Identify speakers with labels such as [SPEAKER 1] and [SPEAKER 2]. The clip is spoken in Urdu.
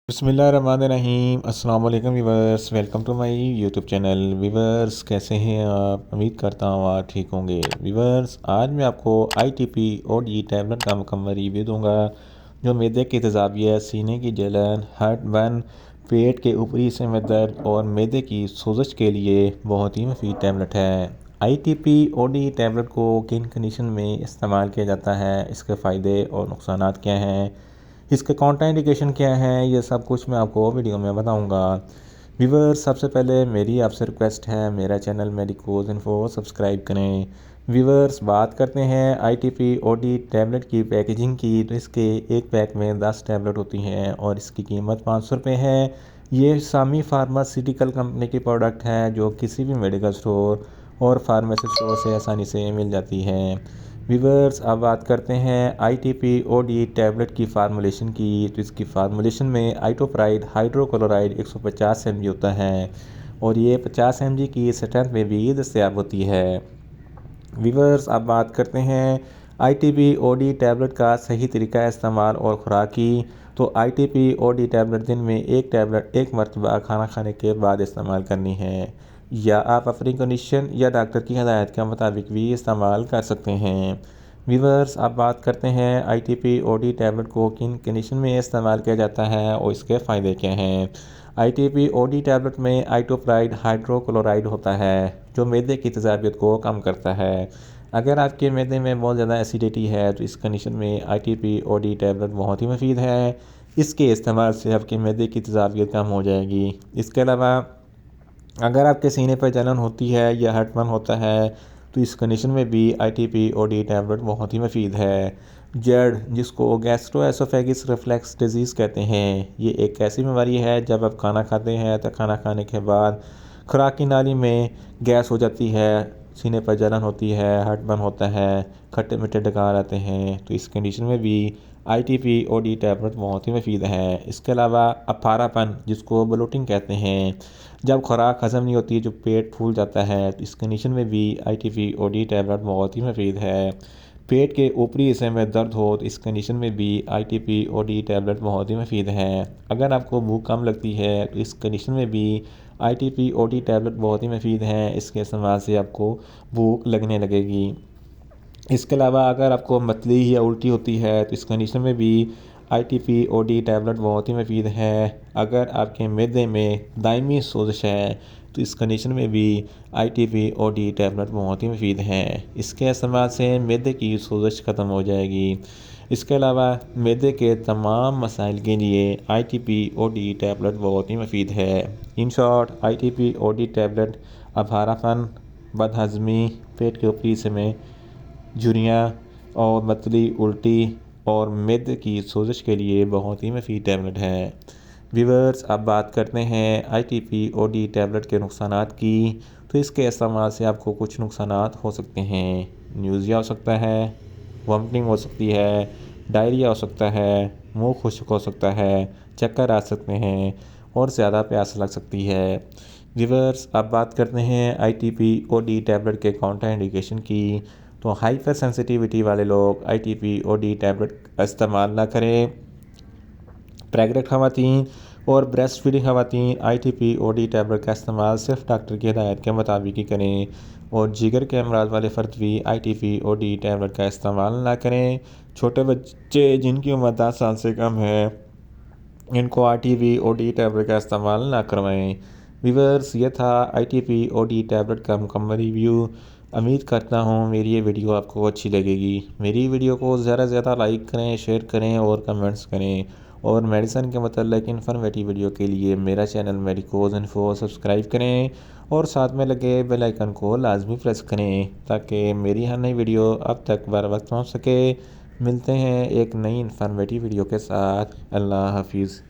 [SPEAKER 1] بسم اللہ الرحمن الرحیم۔ السلام علیکم viewers, welcome to my YouTube channel. Viewers کیسے ہیں آپ؟ امید کرتا ہوں آپ ٹھیک ہوں گے۔ ویورس آج میں آپ کو آئی T P O D tablet کا مکمل ریویو دوں گا، جو معدے کی تیزابیت، سینے کی جلن، ہارٹ برن، پیٹ کے اوپری حصے میں درد اور معدے کی سوزش کے لیے بہت ہی مفید ٹیبلٹ ہے۔ آئی T P O D tablet کو کن کنڈیشن میں استعمال کیا جاتا ہے، اس کے فائدے اور نقصانات کیا ہیں، اس کے کاؤنٹر انڈیکیشن کیا ہے، یہ سب کچھ میں آپ کو ویڈیو میں بتاؤں گا۔ ویورز سب سے پہلے میری آپ سے ریکویسٹ ہے، میرا چینل میڈیکوز انفو سبسکرائب کریں۔ ویورز بات کرتے ہیں I T P O D tablet کی پیکیجنگ کی، تو اس کے ایک پیک میں 10 ٹیبلٹ ہوتی ہیں اور اس کی قیمت 500 روپے ہے۔ یہ سامی فارماسیوٹیکل کمپنی کی پروڈکٹ ہے، جو کسی بھی میڈیکل سٹور اور فارمیسی سٹور سے آسانی سے مل جاتی ہے۔ ویورز اب بات کرتے ہیں I T P O D tablet کی فارمولیشن کی، تو اس کی فارمولیشن میں آئٹوپرائڈ ہائیڈروکلورائڈ 150 mg ہوتا ہے اور یہ 50 mg کی اسٹرینتھ میں بھی دستیاب ہوتی ہے۔ ویورز اب بات کرتے ہیں I T P O D tablet کا صحیح طریقہ استعمال اور خوراک کی، تو I T P O D tablet دن میں ایک ٹیبلٹ ایک مرتبہ کھانا کھانے کے بعد استعمال کرنی ہے، یا آپ اپنی کنڈیشن یا ڈاکٹر کی ہدایت کے مطابق بھی استعمال کر سکتے ہیں۔ ویورز اب بات کرتے ہیں I T P O D tablet کو کن کنڈیشن میں استعمال کیا جاتا ہے اور اس کے فائدے کیا ہیں۔ I T P O D tablet میں آئٹوپرائڈ ہائیڈروکلورائڈ ہوتا ہے، جو معدے کی تیزابیت کو کم کرتا ہے۔ اگر آپ کے معدے میں بہت زیادہ ایسیڈیٹی ہے، تو اس کنڈیشن میں آئی T P O D tablet بہت ہی مفید ہے۔ اس کے استعمال سے آپ کے معدے کی تیزابیت کم ہو جائے گی۔ اس کے علاوہ اگر آپ کے سینے پر جلن ہوتی ہے یا ہارٹ برن ہوتا ہے، تو اس کنڈیشن میں بھی آئی T P O D tablet بہت ہی مفید ہے۔ جیڈ، جس کو گیسٹرو ایسوفیگس ریفلیکس ڈیزیز کہتے ہیں، یہ ایک ایسی بیماری ہے جب آپ کھانا کھاتے ہیں تو کھانا کھانے کے بعد خوراک کی نالی میں گیس ہو جاتی ہے، سینے پر جلن ہوتی ہے، ہارٹ برن ہوتا ہے، کھٹے میٹھے ڈکار آتے ہیں، تو اس کنڈیشن میں بھی آئی T P O D tablet بہت ہی مفید ہے۔ اس کے علاوہ اپارا پن، جس کو بلوٹنگ کہتے ہیں، جب خوراک ہضم نہیں ہوتی، جو پیٹ پھول جاتا ہے، تو اس کنڈیشن میں بھی آئی T P O D tablet بہت ہی مفید ہے۔ پیٹ کے اوپری حصے میں درد ہو، تو اس کنڈیشن میں بھی آئی T P O D tablet بہت ہی مفید ہے۔ اگر آپ کو بھوک کم لگتی ہے، تو اس کنڈیشن میں بھی آئی T P O D tablet بہت ہی مفید ہے، اس کے استعمال سے آپ کو بھوک لگنے لگے گی۔ اس کے علاوہ اگر آپ کو متلی یا الٹی ہوتی ہے، تو اس کنڈیشن میں بھی آئی T P O D tablet بہت ہی مفید ہے۔ اگر آپ کے معدے میں دائمی سوزش ہے، تو اس کنڈیشن میں بھی آئی T P O D tablet بہت ہی مفید ہے، اس کے استعمال سے معدے کی سوزش ختم ہو جائے گی۔ اس کے علاوہ معدے کے تمام مسائل کے لیے I T P O D tablet بہت ہی مفید ہے۔ In short, I T P O D tablet اپارا پن، بد ہضمی، پیٹ کے اوپری حصے میں جھریاں اور متلی، الٹی اور معدے کی سوزش کے لیے بہت ہی مفید ٹیبلٹ ہے۔ ویورز اب بات کرتے ہیں I T P O D tablet کے نقصانات کی، تو اس کے استعمال سے آپ کو کچھ نقصانات ہو سکتے ہیں۔ نیوزیا ہو سکتا ہے، وامٹنگ ہو سکتی ہے، ڈائریا ہو سکتا ہے، منہ خشک ہو سکتا ہے، چکر آ سکتے ہیں اور زیادہ پیاس لگ سکتی ہے۔ ویورز اب بات کرتے ہیں I T P O D tablet کے کاؤنٹر انڈیکیشن کی، تو ہائپر سینسٹیوٹی والے لوگ آئی T P O D tablet کا استعمال نہ کریں۔ پریگننٹ خواتین اور بریسٹ فیڈنگ خواتین آئی T P O D tablet کا استعمال صرف ڈاکٹر کی ہدایت کے مطابق ہی کریں، اور جگر کے امراض والے فرد بھی آئی T P O D tablet کا استعمال نہ کریں۔ چھوٹے بچے جن کی عمر 10 سال سے کم ہے، ان کو آئی T P O D tablet کا استعمال نہ کروائیں۔ ویورز یہ تھا آئی T P O D tablet کا مکمل ریویو۔ امید کرتا ہوں میری یہ ویڈیو آپ کو اچھی لگے گی۔ میری ویڈیو کو زیادہ سے زیادہ لائک کریں، شیئر کریں اور کمنٹس کریں، اور میڈیسن کے متعلق انفارمیٹیو ویڈیو کے لیے میرا چینل میڈیکوز انفو سبسکرائب کریں اور ساتھ میں لگے بیل آئیکن کو لازمی پریس کریں، تاکہ میری ہر نئی ویڈیو اب تک بر وقت پہنچ سکے۔ ملتے ہیں ایک نئی انفارمیٹیو ویڈیو کے ساتھ۔ اللہ حافظ۔